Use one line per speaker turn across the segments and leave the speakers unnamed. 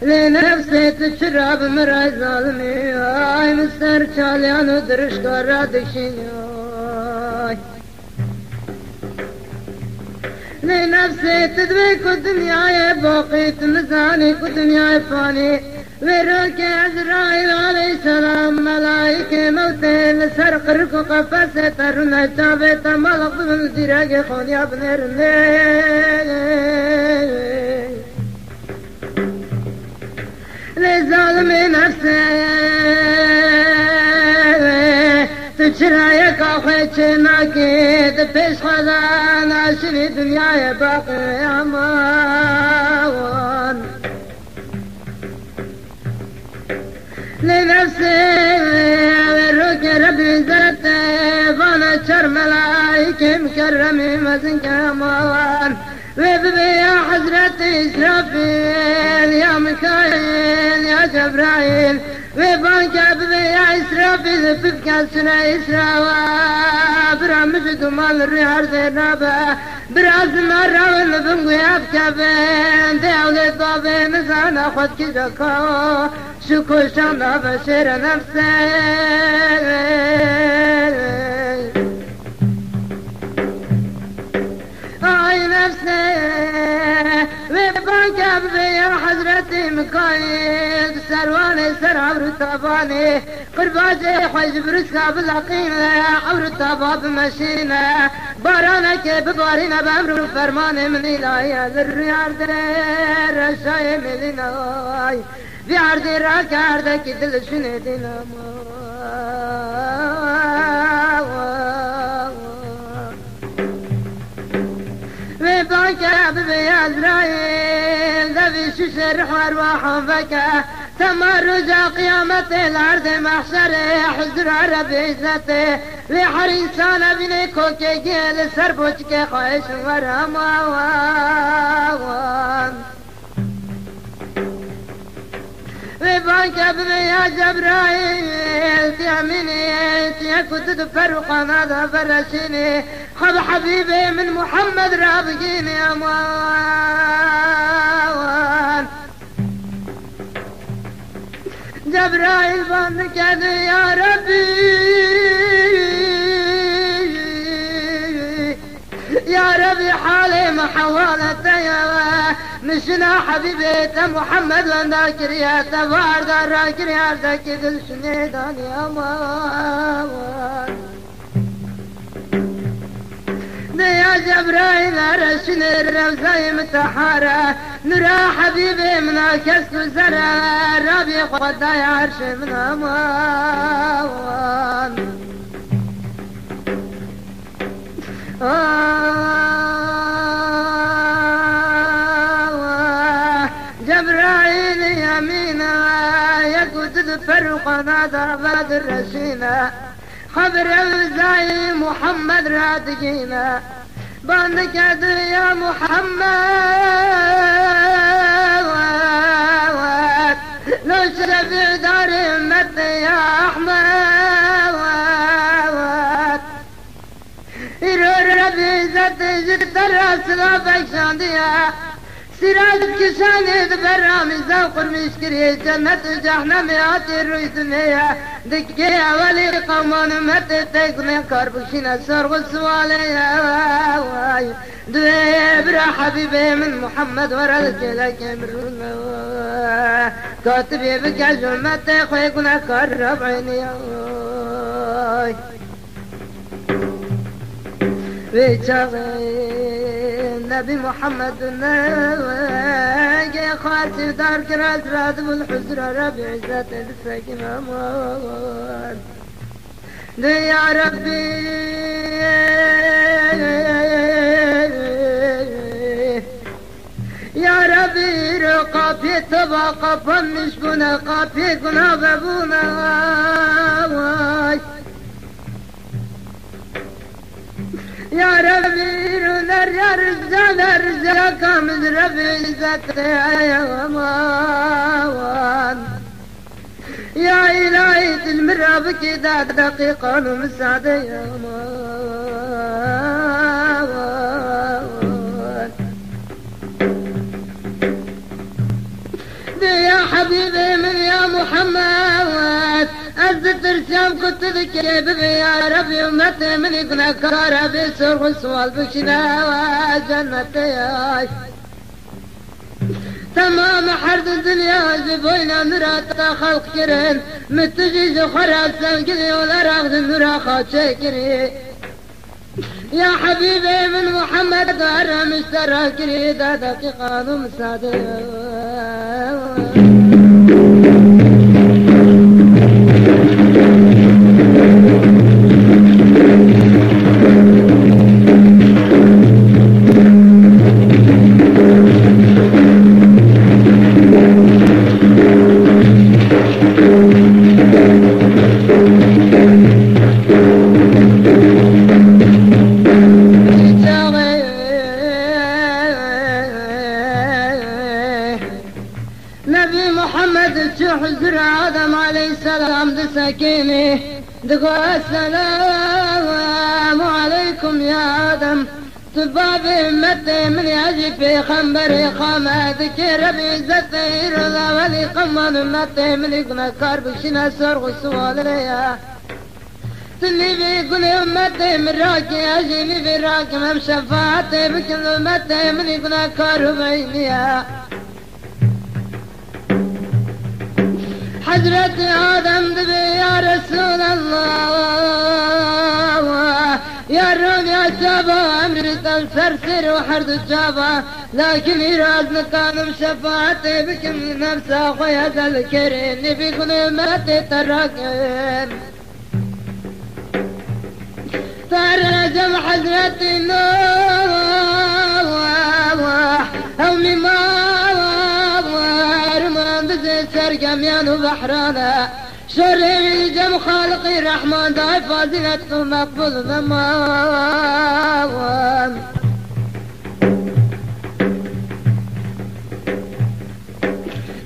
لنفسي تشرب مرا ظالمي مستر شاليان ودرش قرادشي لنفسي تدبيك الدنيا باقي تمزاني كدنيا فاني ويروك عزرائيل عليه السلام ملايكة موتي لسرق ركو قفاسة ترنا جابت ملق من دراج خوني ابن لظالم نفسي تشرايك اخوتي ناكيد بيش خزان عشري دنيا باقي امان لنفسي وروك ربي زرتي بانا شر ملايكي مكرمي مزن كمان وببي يا حضرتي إسرافيل يا ميكائيل يا جبرائيل وبانك ببي يا إسرافيل ببكى سنة إسراء برا مجد مال الريار زينابا براز مرة والنبنغ يبكى بين داولي طابي نزانا خد كيزاكو شكو شانا بشير نفسي اي نفسي وبانك ببي يا حضرتي مكايل سرواني سر عبر الطاباني قرباجي حج برسكا بالعقيم عبر الطاباب مشينا بارانك ببارينا بأمر فرماني من إلهي الريار درير رشاي مليناي في عردي راك عردك دل شندينا وبانك ببي يا إسرائيل ذبي ششر وارواحهم بكى تمر رجع قيامة الأرض محشر حزر عرب عزته لحر إنسان بني كوكي جيل سربوشك خواهش ورمان وبانك ببي يا جبرائيل تياميني تيكد تفرقنا ذا فرشيني خب حبيبي من محمد رابقيني أمان جبرائيل بانك يا ربي يا ربي حالي محوالة يا مشنا حبيبي محمد ونداكر يا تبار داراكر يا ذاكر دل شنيدان يا مان يا جبرائيل رشن الرمزاي متحارة نرى حبيبي من كسك زرع ربي قداي عرش من أمان جبرائيل يمينا يقود الفرقنا ضربات الرشينا خبر الزاي محمد رادقينا بانك يا محمد لو شرف دار مت يا احمد يرور ربي زت جد الراس لا بكشانديا سراج كشاني برامي زوقر مشكري جنة جهنم ياتي الريدنيا دكي ولي قمان مت تقني كربشنا سرغ السوالي واي دوي حبيبي من محمد ورد لك امرنا كاتبي بك جمت خويقنا كرب عيني نبي محمد ناجي خاطر دار كراس راد والحزر ربي عزت السكن امان يا ربي يا ربي رقابي تبا قفا مش بنا قابي قنا بابونا يا ربي نرجع رجع كامل ربي زكي يا ومان يا إلهي المرة بكذا دقيقة ومساعدة يا ومان يا حبيبي من يا محمد أزدت رسام كنت ذكي ببي يا ربي أمتي من يقنا كاربي سرغ سوال بشنا وجنتي تمام حرد الدنيا زبوينا نرى خلق كرين متجي زخرات سنقلي ولا راغد نرى خاتشي كري يا حبيبي من محمد قرى مشترى كري دا دقيقة ومسادة نبي محمد تحزر آدم عليه السلام دسكيني دقوا السلام عليكم يا آدم تبابي متي من يجي في خنبري خامة ذكر بيزتي رضا ولي قمان متي من يقنا كارب شنا سرغ سواليا تني بيقول أمتي من راكي أجيني في راكي من شفاعتي بكل أمتي من يقنا كارب عينيا حضرة آدم دبي يا رسول الله يا رون يا شابا أمري تنسرسر وحرد الشابا لكن إرادنا كان مشفاعتي بكم نفسه خويا ذلكرين نبي كل ماتي تراكين ترجم حضرتي نوح أو مما سرقم يانو بحرانا شري جم خالقي الرحمن داي فاضلة مقبول ضمان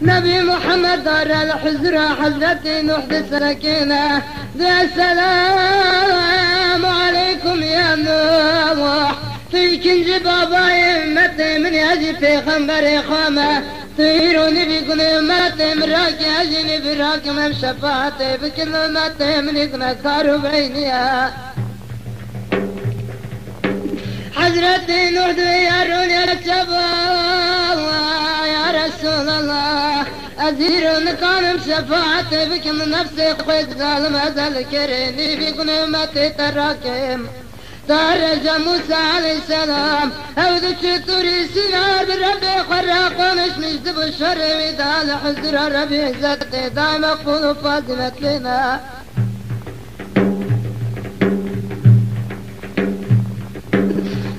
نبي محمد دار الحزرة حضرتي نوح دي سكينة يا السلام عليكم يا نوح في كنج باباي متي من يجي في خنبري خامة طيروني بيقول ماتي من راكي أجيني براكي من شفاعتي بكل ماتي من يقنا كارو بعينيا حضرتي نوح ياروني الشفا يا رسول الله أزيرون كان بشفاعتي بكل نفسي خويت ظالم أزل كريني بيقول ماتي تراكم ترج موسى عليه السلام أو ذكرتوري سنار بربي خراقون مش دب الشر ويدال حزر ربي عزتي داي مقبول فاضلت لنا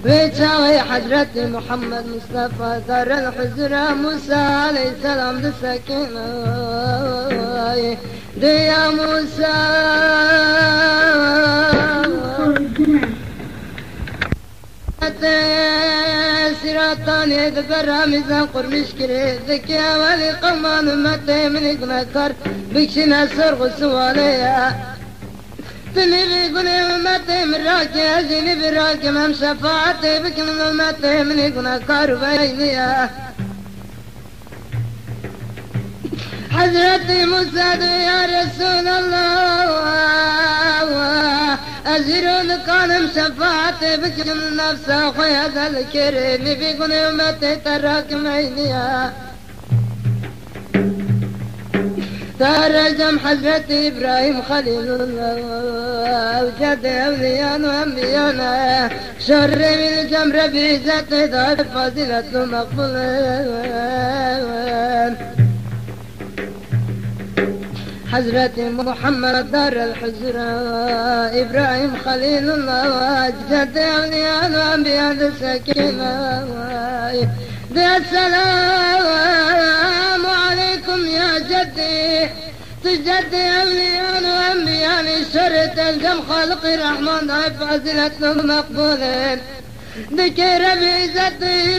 ويتشاوي حضرتي محمد مصطفى دار الحزر موسى عليه السلام دسكينة دي يا موسى سرطاني ذكر ميزان قرمش كري ذكي ولي قمان متي من يقنكر بكشنا سرغ سواليا تني بيقول متي من راكي أجيني براكي مم شفاعتي بكل متي من يقنكر بينيا حضرتي موسى يا رسول الله أزيرون كان شفاعتي بكل نفسه خويا ذلكرين بيقول أمتي تراكم عينيا ترجم حضرتي إبراهيم خليل الله وجد أوليان وأنبيانا شر من الجمر بعزتي ضعف فضيلة مقبول حضرة محمد دار الحجرة إبراهيم خليل الله وأجداد أولياء وأنبياء السكينة السلام عليكم يا جدي تجدي أولياء وأنبياء شرط الجم خالق الرحمن ضعف فضيلة مقبولين ذكر بعزتي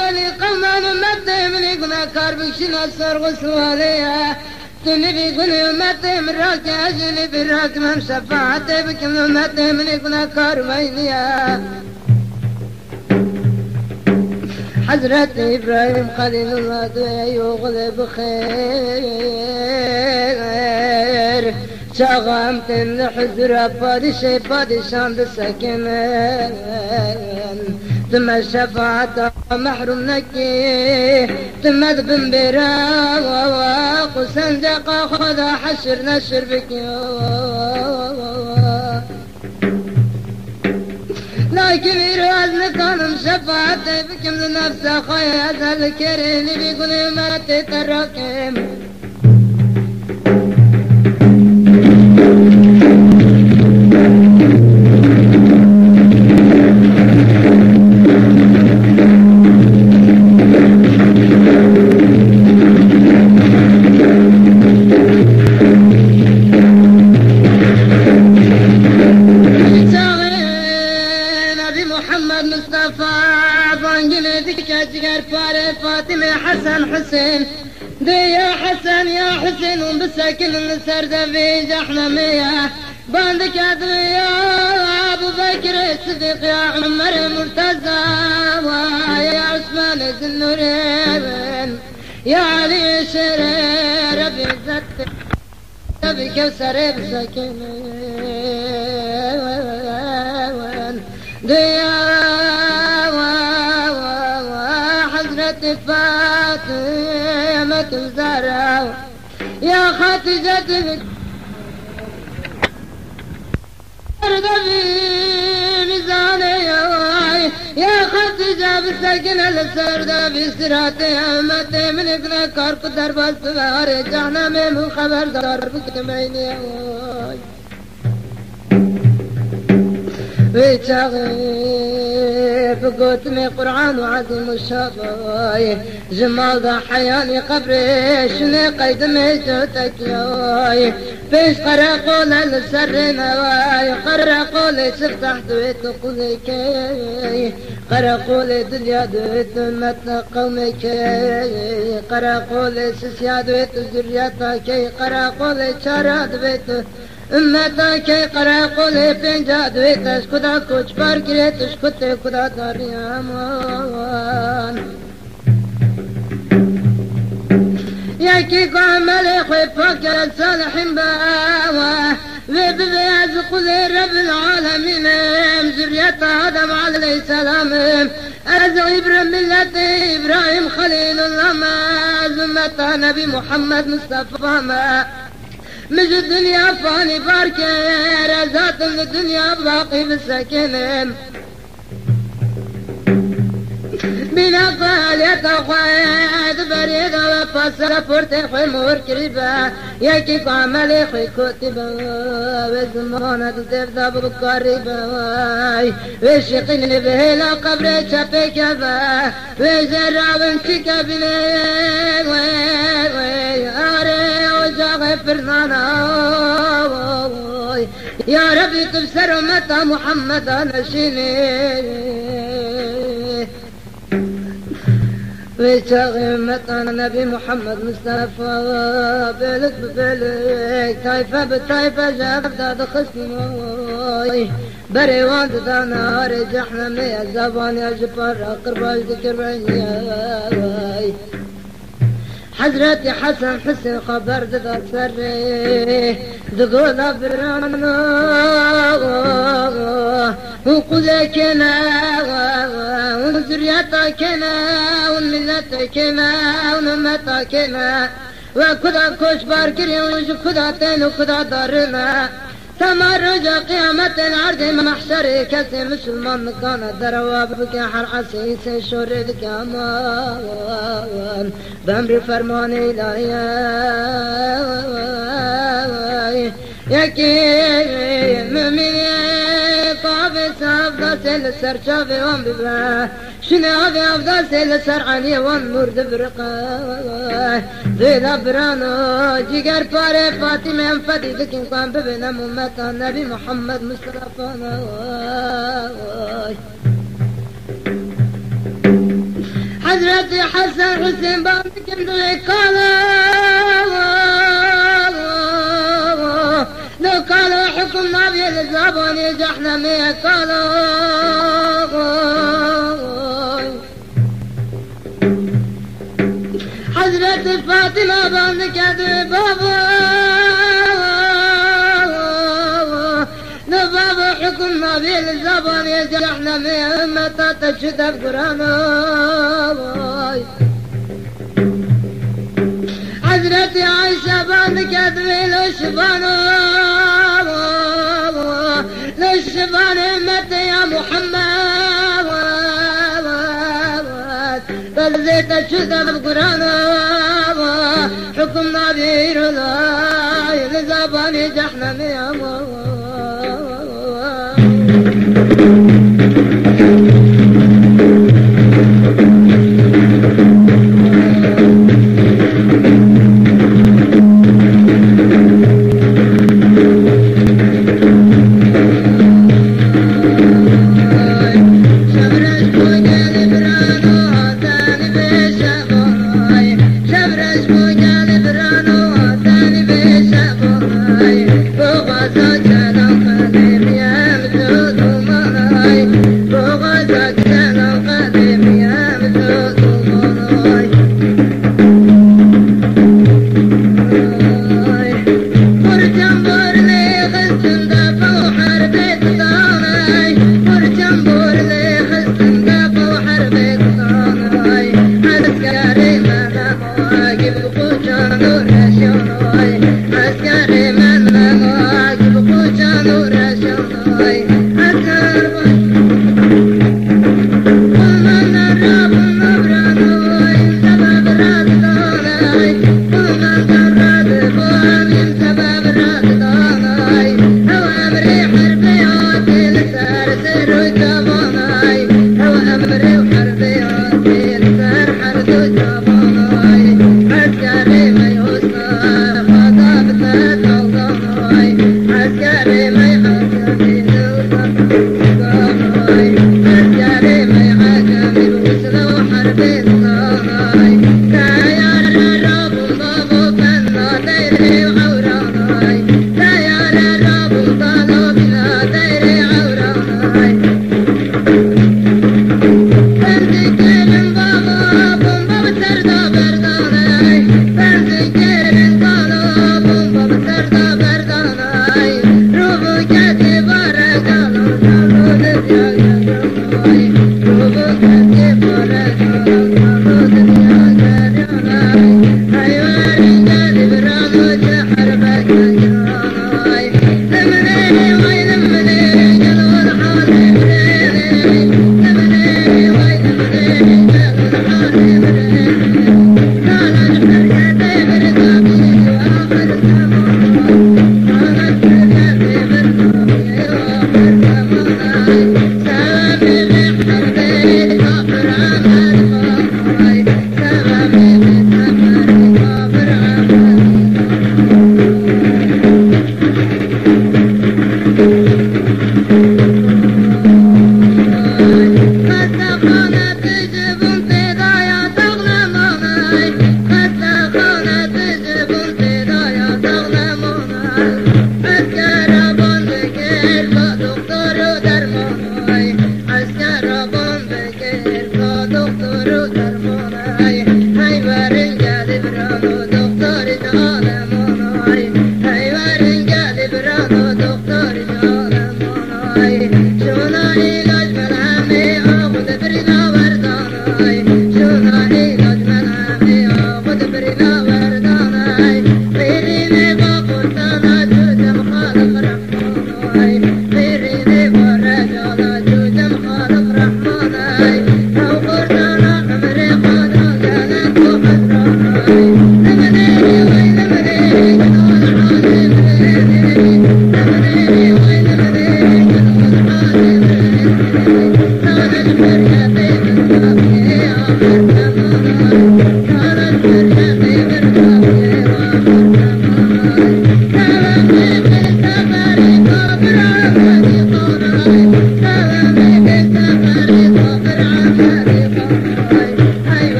ولي قمان مبدأ من يقنا كاربك شنا سرغ سواليها تني بيقول أمتي من راكي أجيني براك من شفاعتي بكل أمتي من يقنا كاربينيا حضرة إبراهيم خليل الله يغلب خير شغمت الحزر بادشان السكن ثم الشفاعة محروم نكي ثم ذبن برا وسندق خذ حشر نشر بك لكن يراد مكان شفاعتي بكم لنفسه خيات الكريم بيقول ما تتركم فاطمة حسن حسين دي يا حسن يا حسين وبسكن السرد في جحنمية باندك يا أبو بكر الصديق يا عمر مرتزا ويا عثمان ذي النورين يا علي شرير بزت بكوثر بسكن دي فاطمة الزهراء يا خاتجة في ميزاني يا خاتجة بالسكنة السردة في سراتي أمتي من ابن كارك درب السوار جهنم من خبر دربك معيني ويتغيب قوتني قرآن وعظيم الشفاي جمال ضحياني قبري شني قيد ميتوتك ياي فيش قرقول السرنا واي قرقول سفتح دويت قولك قرقول دنيا دويت مت قومك قرقول سسيا دويت ذريتك قرقول شارع دويت امتك قرا قولي پنجا دویتش خدا کچ بار گریتش کتے خدا داری امان یکی کو عمل خوی فاکر صالحین باوا وببياز قولي رب العالمين ذرية آدم عليه السلام أرزق ملة إبراهيم خليل الله ما زمة نبي محمد مصطفى ما مش الدنيا فاني باركة رزات الدنيا باقي بالسكن بنا قال يتخواد بريد وفصل فرتي خوي مور كريبا يكي قاملي خوي كتبا وزمانة تفضى بقريبا وشقيني بهلا قبر شفي كبا وزرع بنتك بلي واري وجاغي فرنانا يا ربي تبصر متى محمد نشيني ويشاغي متى نبي محمد مصطفى بلك ببلك طايفة بطايفة جاب داد خصمي بري وانت دا نهار جحنمي يا زبان يا جبار قرباش ذكر بعيني حضرتي حسن حسين خبر ذا سري ذقولا برانا وقذكنا وذريتكنا وملتكنا ونمتكنا وكذا كشبار كريم وكذا تين وكذا دارنا تمرج قيامة العرض محشر كسي مسلمان كان درواب بك حر عسيس شرد كمان بأمر فرمان إلهي يكي ممي قابل سافضل سل سرشافي وان ببا شنو هذا أفضل سل سرعني وان مرد برقا ذيلا برانو جيگر پاري فاطمة انفتي لكن قام ببنا ممتا نبي محمد مصطفى حضرت حسن حسين بانكم لو قالوا حكم نبي الزباني جحنمي قالوا بانك بابا نباب حكمنا بالزبان يجعلنا من متى تشد القرآن حضرتي عائشة بانك للشبان للشبان متى يا محمد بلزيت تشد القرآن حكمنا بالله لزبان يجعلنا من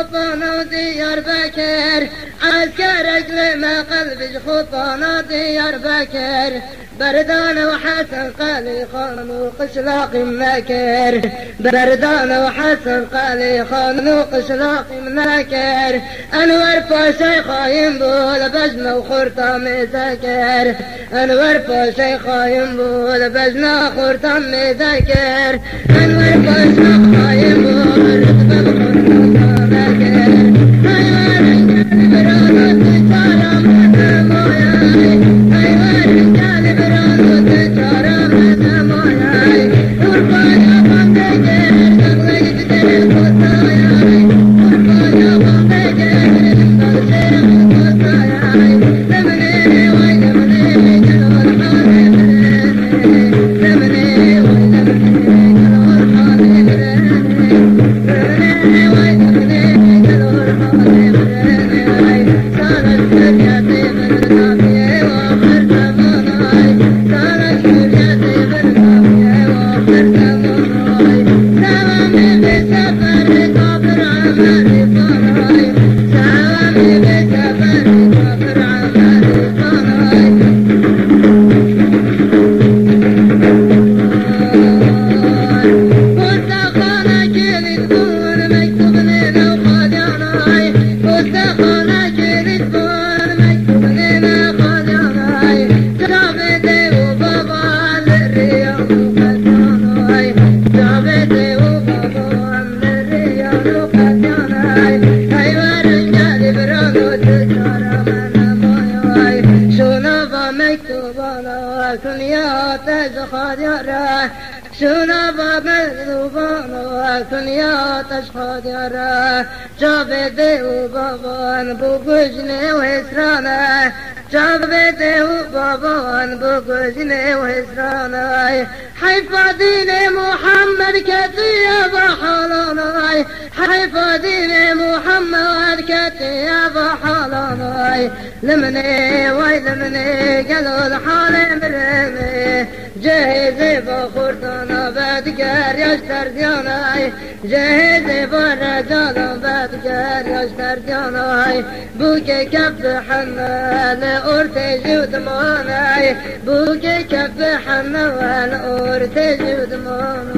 خطانا ديار بكر عسكرك لما قلبي خطانا ديار بكر بردان وحسن قالي خان وقشلاق منكر بردان وحسن قالي خان وقشلاق منكر انور باشي خايم بول بجنا وخرطة مذكر انور باشي خايم بول بجنا وخرطة مذكر انور باشي خايم بول بجنا وخرطة مذكر ايوه رجال برانو تجارة من موياي ايوه رجال برانو تجارة من موياي ورقايا بندقر شغلك تدري قصاياي ورقايا بندقر شغلك قصاياي لمني وي لمني جلول حالي بريني لمني وي لمني جلول حالي بريني لمني وي لمني جلول حالي بريني صارت فرياتي بالقافية وآخر زماناي صارت فرياتي بالقافية وآخر زماناي سلامي بسفر كافر عمري فراي سلامي بسفر كافر عمري فراي مستخانة كيلي تكون مكتوب لنا وخادعناي مستخانة كيلي تكون مكتوب لنا وخادعناي جابتي وبابا للرياض وخادعناي جابتي وبابا للرياض وخادعناي ايوه رجالي برانو تجارة من موياي شنوفا مكتوبانا كنيات خادعة شنوفا مكتوبانا كنيات خادعة جابتي وبابا بوجني وهسرانا جابتي وبابا بوجني وهسرانا حفظيني محمد كتيب حالاناي حفظيني محمد كتيب حالاناي لمني وي لمني قالوا الحالي مرمي جهزي بخورتنا بدقر يشتر دياناي جهزي بالرجال بدقر يشتر دياناي بوكي كف حنا لأورتي ودماناي بوكي كف حنا لأورتي ودماناي